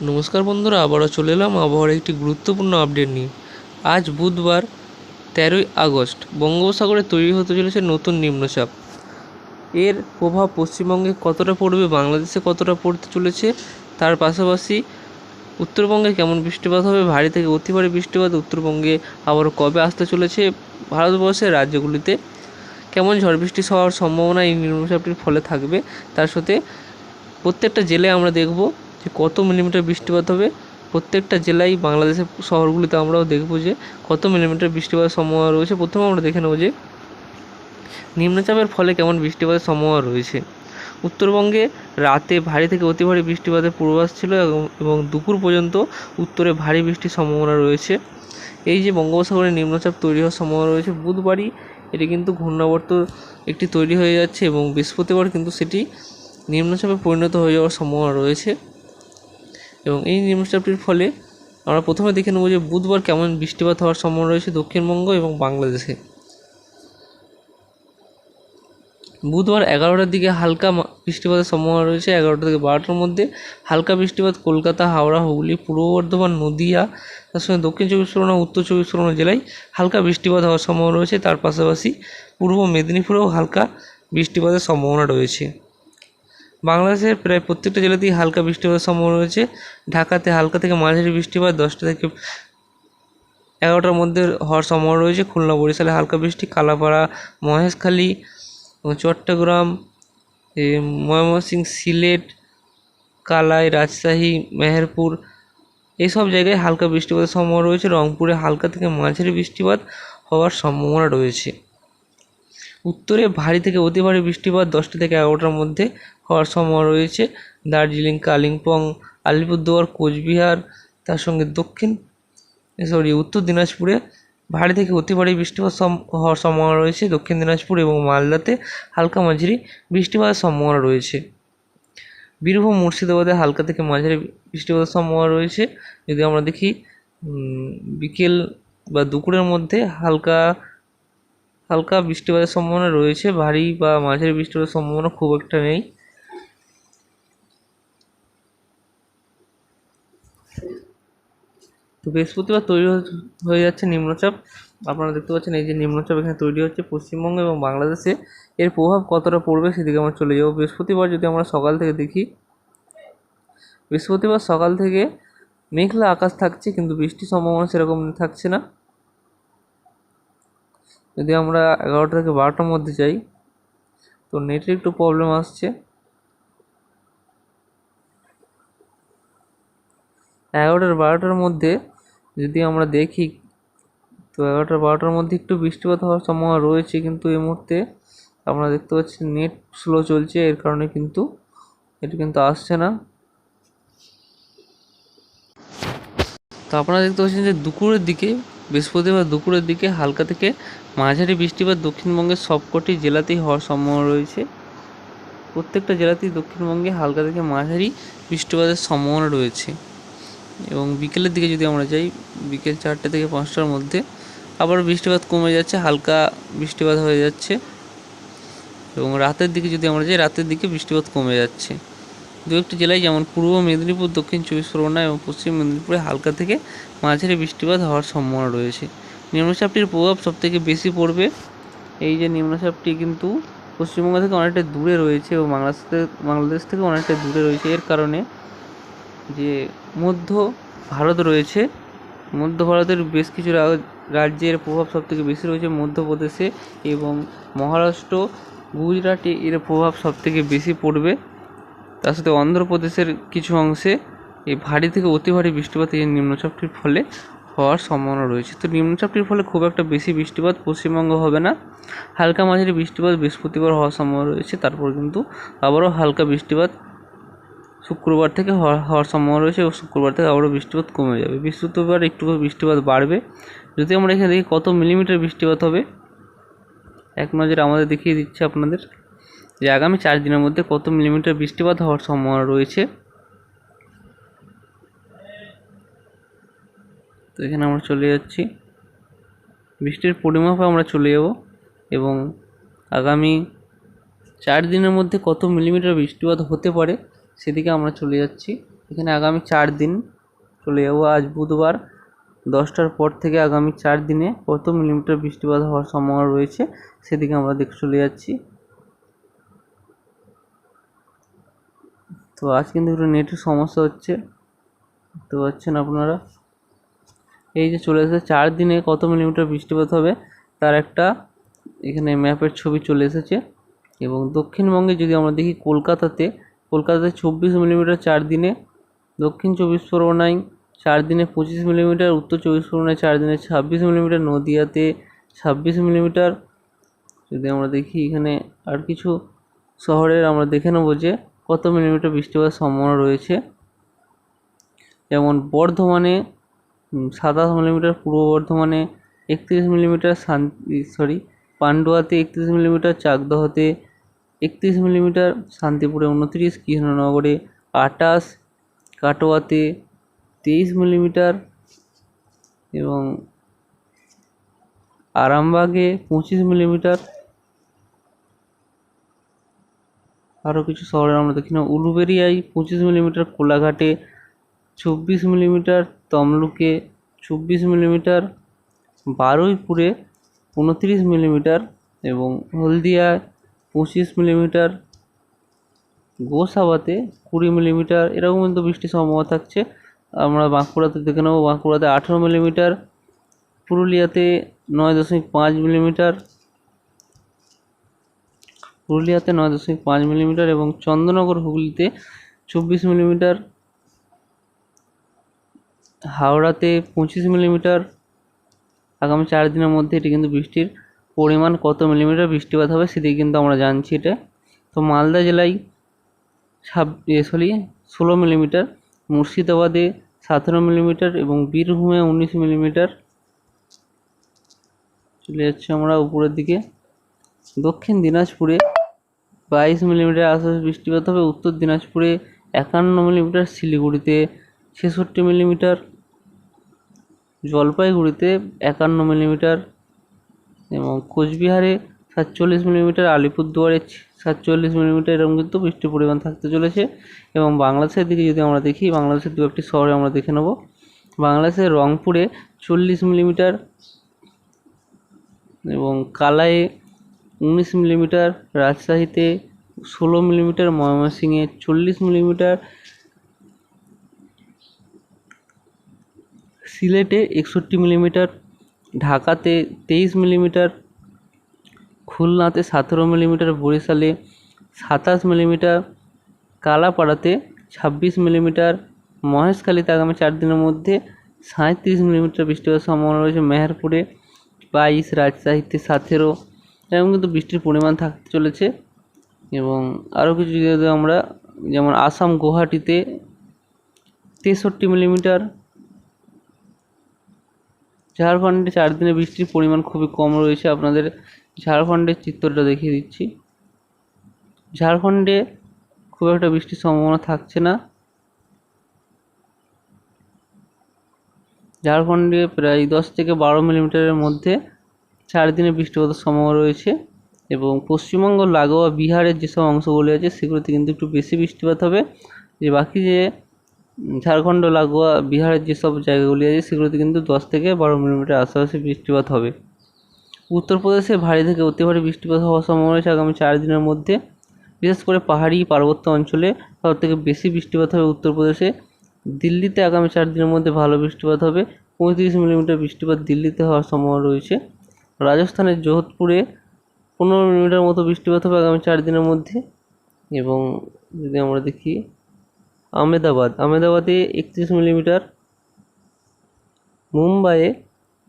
নমস্কার বন্ধুরা, আবারও চলে এলাম আবহাওয়ার একটি গুরুত্বপূর্ণ আপডেট নিয়ে। আজ বুধবার 13ই আগস্ট বঙ্গোপসাগরে তৈরি হতে চলেছে নতুন নিম্নচাপ। এর প্রভাব পশ্চিমবঙ্গে কতটা পড়বে, বাংলাদেশে কতটা পড়তে চলেছে, তার পাশাপাশি উত্তরবঙ্গে কেমন বৃষ্টিপাত হবে, ভারী থেকে অতি ভারী বৃষ্টিপাত উত্তরবঙ্গে আবারও কবে আসতে চলেছে, ভারতবর্ষের রাজ্যগুলিতে কেমন ঝড় বৃষ্টি হওয়ার সম্ভাবনা এই নিম্নচাপটির ফলে থাকবে, তার সাথে প্রত্যেকটা জেলায় আমরা দেখব যে কত মিলিমিটার বৃষ্টিপাত হবে। প্রত্যেকটা জেলায় বাংলাদেশের শহরগুলিতে আমরাও দেখব যে কত মিলিমিটার বৃষ্টিপাতের সম্ভাবনা রয়েছে। প্রথমে আমরা দেখে নেব যে নিম্নচাপের ফলে কেমন বৃষ্টিপাতের সম্ভাবনা রয়েছে। উত্তরবঙ্গে রাতে ভারী থেকে অতি ভারী বৃষ্টিপাতের পূর্বাভাস ছিল এবং দুপুর পর্যন্ত উত্তরে ভারী বৃষ্টির সম্ভাবনা রয়েছে। এই যে বঙ্গোপসাগরে নিম্নচাপ তৈরি হওয়ার সম্ভাবনা রয়েছে, বুধবারই এটি কিন্তু ঘূর্ণাবর্ত একটি তৈরি হয়ে যাচ্ছে এবং বৃহস্পতিবার কিন্তু সেটি নিম্নচাপে পরিণত হয়ে যাওয়ার সম্ভাবনা রয়েছে। এবং এই নিম্নচাপটির ফলে আমরা প্রথমে দেখে নেব যে বুধবার কেমন বৃষ্টিপাত হওয়ার সম্ভাবনা রয়েছে দক্ষিণবঙ্গ এবং বাংলাদেশে। বুধবার 11টার দিকে হালকা বৃষ্টিপাতের সম্ভাবনা রয়েছে। 11টা থেকে 12টার মধ্যে হালকা বৃষ্টিপাত কলকাতা, হাওড়া, হুগলি, পূর্ব বর্ধমান, নদিয়া, তার সঙ্গে দক্ষিণ চব্বিশ পরগনা, উত্তর চব্বিশ পরগনা জেলায় হালকা বৃষ্টিপাত হওয়ার সম্ভাবনা রয়েছে। তার পাশাপাশি পূর্ব মেদিনীপুরেও হালকা বৃষ্টিপাতের সম্ভাবনা রয়েছে। বাংলাদেশের প্রায় প্রত্যেকটা জেলাতেই হালকা বৃষ্টিপাতের সম্ভাবনা রয়েছে। ঢাকাতে হালকা থেকে মাঝারি বৃষ্টিপাত 10টা থেকে 11টার মধ্যে হওয়ার সম্ভাবনা রয়েছে। খুলনা, বরিশালে হালকা বৃষ্টি, কালাপাড়া, মহেশখালী, চট্টগ্রাম, ময়মনসিংহ, সিলেট, কালাই, রাজশাহী, মেহেরপুর এইসব জায়গায় হালকা বৃষ্টিপাতের সম্ভাবনা রয়েছে। রংপুরে হালকা থেকে মাঝারি বৃষ্টিপাত হওয়ার সম্ভাবনা রয়েছে। উত্তরে ভারী থেকে অতি ভারী বৃষ্টিপাত 10টা থেকে 11টার মধ্যে হওয়ার সম্ভাবনা রয়েছে। দার্জিলিং, কালিম্পং, আলিপুরদুয়ার, কোচবিহার, তার সঙ্গে উত্তর দিনাজপুরে ভারী থেকে অতি ভারী বৃষ্টিপাত হওয়ার সম্ভাবনা রয়েছে। দক্ষিণ দিনাজপুর এবং মালদাতে হালকা মাঝারি বৃষ্টিপাতের সম্ভাবনা রয়েছে। বীরভূম, মুর্শিদাবাদে হালকা থেকে মাঝারি বৃষ্টিপাতের সম্ভাবনা রয়েছে। যদি আমরা দেখি বিকেল বা দুপুরের মধ্যে হালকা হালকা বৃষ্টিপাতের সম্ভাবনা রয়েছে, ভারী বা মাঝারি বৃষ্টিপাতের সম্ভাবনা খুব একটা নেই। তো বৃহস্পতিবার তৈরি হয়ে যাচ্ছে নিম্নচাপ। আপনারা দেখতে পাচ্ছেন এই যে নিম্নচাপ এখানে তৈরি হচ্ছে পশ্চিমবঙ্গ এবং বাংলাদেশে। এর প্রভাব কতটা পড়বে সেদিকে আমরা চলে যাব। বৃহস্পতিবার যদি আমরা সকাল থেকে দেখি, বৃহস্পতিবার সকাল থেকে মেঘলা আকাশ থাকছে, কিন্তু বৃষ্টির সম্ভাবনা সেরকম থাকছে না। যদি আমরা 11টা থেকে 12টার মধ্যে যাই, তো নেটের একটু প্রবলেম আসছে। 11টা 12টার মধ্যে যদি আমরা দেখি, তো 11টা 12টার মধ্যে একটু বৃষ্টিপাত হওয়ার সম্ভাবনা রয়েছে, কিন্তু এই মুহূর্তে আমরা দেখতে পাচ্ছি নেট স্লো চলছে, এর কারণে কিন্তু এটা কিন্তু আসছে না। তো আপনারা দেখতে পাচ্ছেন যে দুপুরের দিকে, বৃহস্পতিবার দুপুরের দিকে হালকা থেকে মাঝারি বৃষ্টিপাত দক্ষিণবঙ্গের সবকটি জেলাতেই হওয়ার সম্ভাবনা রয়েছে। প্রত্যেকটা জেলাতেই দক্ষিণবঙ্গে হালকা থেকে মাঝারি বৃষ্টিপাতের সম্ভাবনা রয়েছে। এবং বিকেলের দিকে যদি আমরা যাই, বিকেল 4টে থেকে 5টার মধ্যে আবার বৃষ্টিপাত কমে যাচ্ছে, হালকা বৃষ্টিপাত হয়ে যাচ্ছে। এবং রাতের দিকে যদি আমরা যাই, রাতের দিকে বৃষ্টিপাত কমে যাচ্ছে। দু একটি জেলায় যেমন পূর্ব মেদিনীপুর, দক্ষিণ চব্বিশ পরগনা এবং পশ্চিম মেদিনীপুরে হালকা থেকে মাঝারি বৃষ্টিপাত হওয়ার সম্ভাবনা রয়েছে। নিম্নচাপটির প্রভাব সবথেকে বেশি পড়বে। এই যে নিম্নচাপটি কিন্তু পশ্চিমবঙ্গ থেকে অনেকটা দূরে রয়েছে এবং বাংলাদেশ থেকে অনেকটা দূরে রয়েছে। এর কারণে যে মধ্য ভারত রয়েছে, মধ্য ভারতের বেশ কিছু রাজ্যের প্রভাব সবথেকে বেশি রয়েছে মধ্যপ্রদেশে এবং মহারাষ্ট্র, গুজরাটে এর প্রভাব সবথেকে বেশি পড়বে। তার সাথে অন্ধ্রপ্রদেশের কিছু অংশে এই ভারী থেকে অতি ভারী বৃষ্টিপাত এই নিম্নচাপটির ফলে হওয়ার সম্ভাবনা রয়েছে। তো নিম্নচাপটির ফলে খুব একটা বেশি বৃষ্টিপাত পশ্চিমবঙ্গ হবে না, হালকা মাঝারি বৃষ্টিপাত বৃহস্পতিবার হওয়ার সম্ভাবনা রয়েছে। তারপর কিন্তু আবারও হালকা বৃষ্টিপাত শুক্রবার থেকে হওয়ার সম্ভাবনা রয়েছে এবং শুক্রবার থেকে আবারও বৃষ্টিপাত কমে যাবে। বৃহস্পতিবার একটু বৃষ্টিপাত বাড়বে। যদি আমরা এখানে দেখি কত মিলিমিটার বৃষ্টিপাত হবে, এক নজরে আমাদের দেখিয়ে দিচ্ছে আপনাদের যে আগামী 4 দিনের মধ্যে কত মিলিমিটার বৃষ্টিপাত হওয়ার সম্ভাবনা রয়েছে। তো এখানে আমরা চলে যাচ্ছি, বৃষ্টির পরিমাপে আমরা চলে যাব এবং আগামী 4 দিনের মধ্যে কত মিলিমিটার বৃষ্টিপাত হতে পারে সেদিকে আমরা চলে যাচ্ছি। এখানে আগামী 4 দিন চলে যাবো। আজ বুধবার 10টার পর থেকে আগামী 4 দিনে কত মিলিমিটার বৃষ্টিপাত হওয়ার সম্ভাবনা রয়েছে সেদিকে আমরা দেখে চলে যাচ্ছি। তো আজ কিন্তু একটু নেটের সমস্যা হচ্ছে, দেখতে পাচ্ছেন আপনারা। এই যে চলে এসেছে 4 দিনে কত মিলিমিটার বৃষ্টিপাত হবে তার একটা এখানে ম্যাপের ছবি চলে এসেছে। এবং দক্ষিণবঙ্গে যদি আমরা দেখি কলকাতাতে 24 মিলিমিটার 4 দিনে, দক্ষিণ 24 পরগনায় 4 দিনে 25 মিলিমিটার, উত্তর 24 পরগনায় 4 দিনে 26 মিলিমিটার, নদিয়াতে 26 মিলিমিটার। যদি আমরা দেখি এখানে আর কিছু শহরের আমরা দেখে নেব যে কত মিলিমিটার বৃষ্টিপাতের সম্ভাবনা রয়েছে। যেমন বর্ধমানে 27 মিলিমিটার, পূর্ব বর্ধমানে 31 মিলিমিটার, পান্ডুয়াতে 31 মিলিমিটার, চাকদহতে 31 মিলিমিটার, শান্তিপুরে 29, কৃষ্ণনগরে 28, কাটোয়াতে 23 মিলিমিটার এবং আরামবাগে 25 মিলিমিটার। আরও কিছু শহরে আমরা দেখি না, উলুবেড়িয়ায় 25 মিলিমিটার, কোলাঘাটে 24 মিলিমিটার, তমলুকে 24 মিলিমিটার, বারুইপুরে 29 মিলিমিটার এবং হলদিয়ায় 25 মিলিমিটার, গোসাবাতে 20 মিলিমিটার। এরকম কিন্তু বৃষ্টির সম্ভাবনা থাকছে। আমরা বাঁকুড়াতে দেখে নেব, বাঁকুড়াতে 18 মিলিমিটার, পুরুলিয়াতে 9.5 মিলিমিটার, এবং চন্দননগর হুগলিতে 24 মিলিমিটার, হাওড়াতে 25 মিলিমিটার। আগামী 4 দিনের মধ্যে এটি কিন্তু বৃষ্টির পরিমাণ কত মিলিমিটার বৃষ্টিপাত হবে সেদিকে কিন্তু আমরা জানছি এটা। তো মালদা জেলায় 16 মিলিমিটার, মুর্শিদাবাদে 17 মিলিমিটার এবং বীরভূমে 19 মিলিমিটার। চলে যাচ্ছি আমরা উপরের দিকে। দক্ষিণ দিনাজপুরে 22 মিলিমিটার আশপাশে বৃষ্টিপাত হবে, উত্তর দিনাজপুরে 51 মিলিমিটার, শিলিগুড়িতে 66 মিলিমিটার, জলপাইগুড়িতে 51 মিলিমিটার এবং কোচবিহারে 47 মিলিমিটার, আলিপুরদুয়ারে 47 মিলিমিটার। এরকম কিন্তু বৃষ্টির পরিমাণ থাকতে চলেছে। এবং বাংলাদেশের দিকে যদি আমরা দেখি, বাংলাদেশের দু একটি শহরে আমরা দেখে নেব। বাংলাদেশের রংপুরে 40 মিলিমিটার এবং কালায়ে 19 মিলিমিটার, রাজশাহীতে 16 মিলিমিটার, ময়মনসিংহে 40 মিলিমিটার, সিলেটে 61 মিলিমিটার, ঢাকাতে 23 মিলিমিটার, খুলনাতে 17 মিলিমিটার, বরিশালে 27 মিলিমিটার, কালাপাড়াতে 26 মিলিমিটার, মহেশখালীতে আগামী 4 দিনের মধ্যে 37 মিলিমিটার বৃষ্টিপাতের সম্ভাবনা রয়েছে, মেহেরপুরে 22, রাজশাহীতে 17। এরকম কিন্তু বৃষ্টির পরিমাণ থাকতে চলেছে। এবং আরও কিছু যদি আমরা, যেমন আসাম গুয়াহাটিতে 63 মিলিমিটার। ঝাড়খণ্ডে 4 দিনে বৃষ্টির পরিমাণ খুবই কম রয়েছে। আপনাদের ঝাড়খণ্ডের চিত্রটা দেখিয়ে দিচ্ছি। ঝাড়খণ্ডে খুব একটা বৃষ্টির সম্ভাবনা থাকছে না। ঝাড়খণ্ডে প্রায় 10 থেকে 12 মিলিমিটারের মধ্যে 4 দিনে বৃষ্টিপাতের সম্ভাবনা রয়েছে। এবং পশ্চিমবঙ্গ লাগোয়া বিহারের যেসব অংশগুলি আছে সেগুলোতে কিন্তু একটু বেশি বৃষ্টিপাত হবে। যে বাকি যে ঝাড়খণ্ড লাগোয়া বিহারের যেসব জায়গাগুলি আছে সেগুলোতে কিন্তু 10 থেকে 12 মিলিমিটার আশেপাশে বৃষ্টিপাত হবে। উত্তরপ্রদেশে ভারী থেকে অতি ভারী বৃষ্টিপাত হওয়ার সম্ভাবনা রয়েছে আগামী 4 দিনের মধ্যে। বিশেষ করে পাহাড়ি পার্বত্য অঞ্চলে সবথেকে বেশি বৃষ্টিপাত হবে উত্তরপ্রদেশে। দিল্লিতে আগামী 4 দিনের মধ্যে ভালো বৃষ্টিপাত হবে, 35 মিলিমিটার বৃষ্টিপাত দিল্লিতে হওয়ার সম্ভাবনা রয়েছে। রাজস্থানের যোধপুরে 15 মিলিমিটার মতো বৃষ্টিপাত হবে আগামী 4 দিনের মধ্যে। এবং যদি আমরা দেখি আহমেদাবাদে 31 মিলিমিটার, মুম্বাইয়ে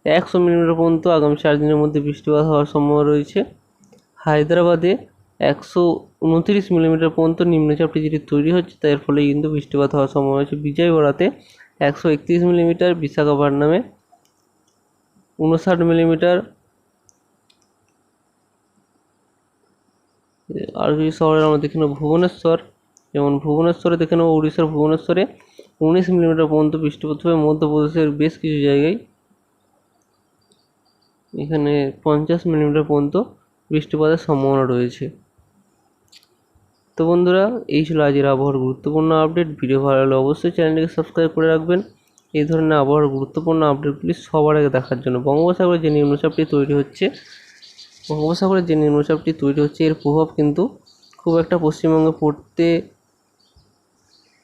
100 মিলিমিটার পর্যন্ত আগামী 4 দিনের মধ্যে বৃষ্টিপাত হওয়ার সম্ভাবনা রয়েছে। হায়দ্রাবাদে 129 মিলিমিটার পর্যন্ত নিম্নচাপটি যেটি তৈরি হচ্ছে তার ফলে কিন্তু বৃষ্টিপাত হওয়ার সম্ভাবনা রয়েছে। বিজয়ওয়াড়াতে 131 মিলিমিটার, বিশাখাপট্টনমে 59 মিলিমিটার। আর কিছু শহরে আমরা দেখে নেব ভুবনেশ্বর, যেমন ভুবনেশ্বরে দেখে নেব উড়িষ্যার ভুবনেশ্বরে 19 মিলিমিটার পর্যন্ত বৃষ্টিপাত হবে। মধ্যপ্রদেশের বেশ কিছু জায়গায় এখানে 50 মিলিমিটার পর্যন্ত বৃষ্টিপাতের সম্ভাবনা রয়েছে। তো বন্ধুরা, এই ছিল আজকের আবহাওয়ার গুরুত্বপূর্ণ আপডেট। ভিডিও ভালো লাগলে অবশ্যই চ্যানেলটিকে সাবস্ক্রাইব করে রাখবেন এই ধরনের আবহাওয়ার গুরুত্বপূর্ণ আপডেটগুলি সবার আগে দেখার জন্য। বঙ্গোপসাগরে যে নিম্নচাপটি তৈরি হচ্ছে এর প্রভাব কিন্তু খুব একটা পশ্চিমবঙ্গে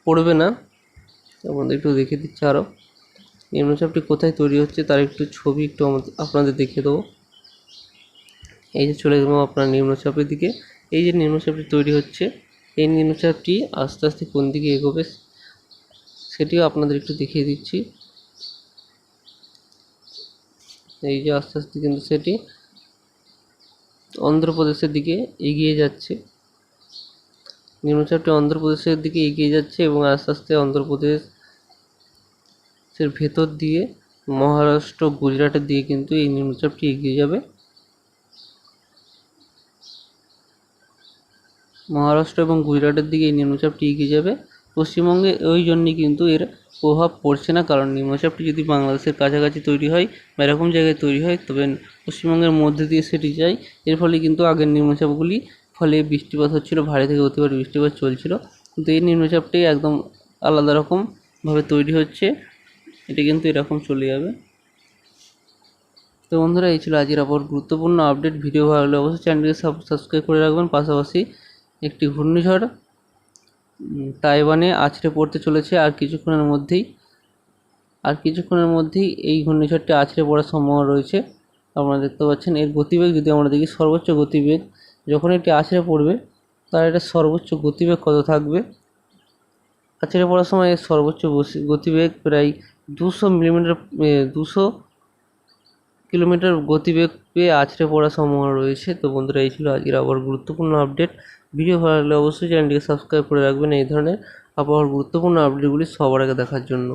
পড়বে না। আমাদের একটু দেখে দিচ্ছি আরও নিম্নচাপটি কোথায় তৈরি হচ্ছে তার একটু ছবি আপনাদের দেখিয়ে দেবো। এই যে চলে গেলাম আপনার নিম্নচাপের দিকে। এই যে নিম্নচাপটি তৈরি হচ্ছে, এই নিম্নচাপটি আস্তে আস্তে কোন দিকে এগোবে সেটিও আপনাদের একটু দেখিয়ে দিচ্ছি। এই যে আস্তে আস্তে কিন্তু সেটি অন্ধ্রপ্রদেশের দিকে এগিয়ে যাচ্ছে। নিম্নচাপটি অন্ধ্রপ্রদেশের দিকে এগিয়ে যাচ্ছে এবং আস্তে আস্তে অন্ধ্রপ্রদেশের ভেতর দিয়ে মহারাষ্ট্র, গুজরাটের দিকে কিন্তু এই নিম্নচাপটি এগিয়ে যাবে। মহারাষ্ট্র এবং গুজরাটের দিকে এই নিম্নচাপটি এগিয়ে যাবে। পশ্চিমবঙ্গে ওই জন্যই কিন্তু এর প্রভাব পড়ছে না, কারণ নিম্নচাপটি যদি বাংলাদেশের কাছাকাছি তৈরি হয় বা এরকম জায়গায় তৈরি হয় তবে পশ্চিমবঙ্গের মধ্যে দিয়ে সেটি যায়। এর ফলে কিন্তু আগের নিম্নচাপগুলি ফলে বৃষ্টিপাত হচ্ছিল, ভারী থেকে অতি ভারী বৃষ্টিপাত চলছিল, কিন্তু এই নিম্নচাপটি একদম আলাদা রকমভাবে তৈরি হচ্ছে। এটি কিন্তু এরকম চলে যাবে। তো বন্ধুরা, এই ছিল আজকের আবহাওয়ার গুরুত্বপূর্ণ আপডেট। ভিডিও ভালো লাগলে অবশ্যই চ্যানেলটিকে সাবস্ক্রাইব করে রাখবেন। পাশাপাশি একটি ঘূর্ণিঝড় তাইওয়ানে আছড়ে পড়তে চলেছে আর কিছুক্ষণের মধ্যেই এই ঘূর্ণিঝড়টি আছড়ে পড়ার সম্ভাবনা রয়েছে। আপনারা দেখতে পাচ্ছেন এর গতিবেগ যদি আমরা দেখি, সর্বোচ্চ গতিবেগ যখন এটি আছড়ে পড়বে তার এটা সর্বোচ্চ গতিবেগ কত থাকবে। আছড়ে পড়ার সময় এর সর্বোচ্চ গতিবেগ প্রায় 200 কিলোমিটার গতিবেগ পেয়ে আছড়ে পড়ার সম্ভাবনা রয়েছে। তো বন্ধুরা, এই ছিল আজকের আবহাওয়ার গুরুত্বপূর্ণ আপডেট। ভিডিও ভালো লাগলে অবশ্যই চ্যানেলটিকে সাবস্ক্রাইব করে রাখবেন এই ধরনের আবহাওয়ার গুরুত্বপূর্ণ আপডেটগুলি সবার আগে দেখার জন্য।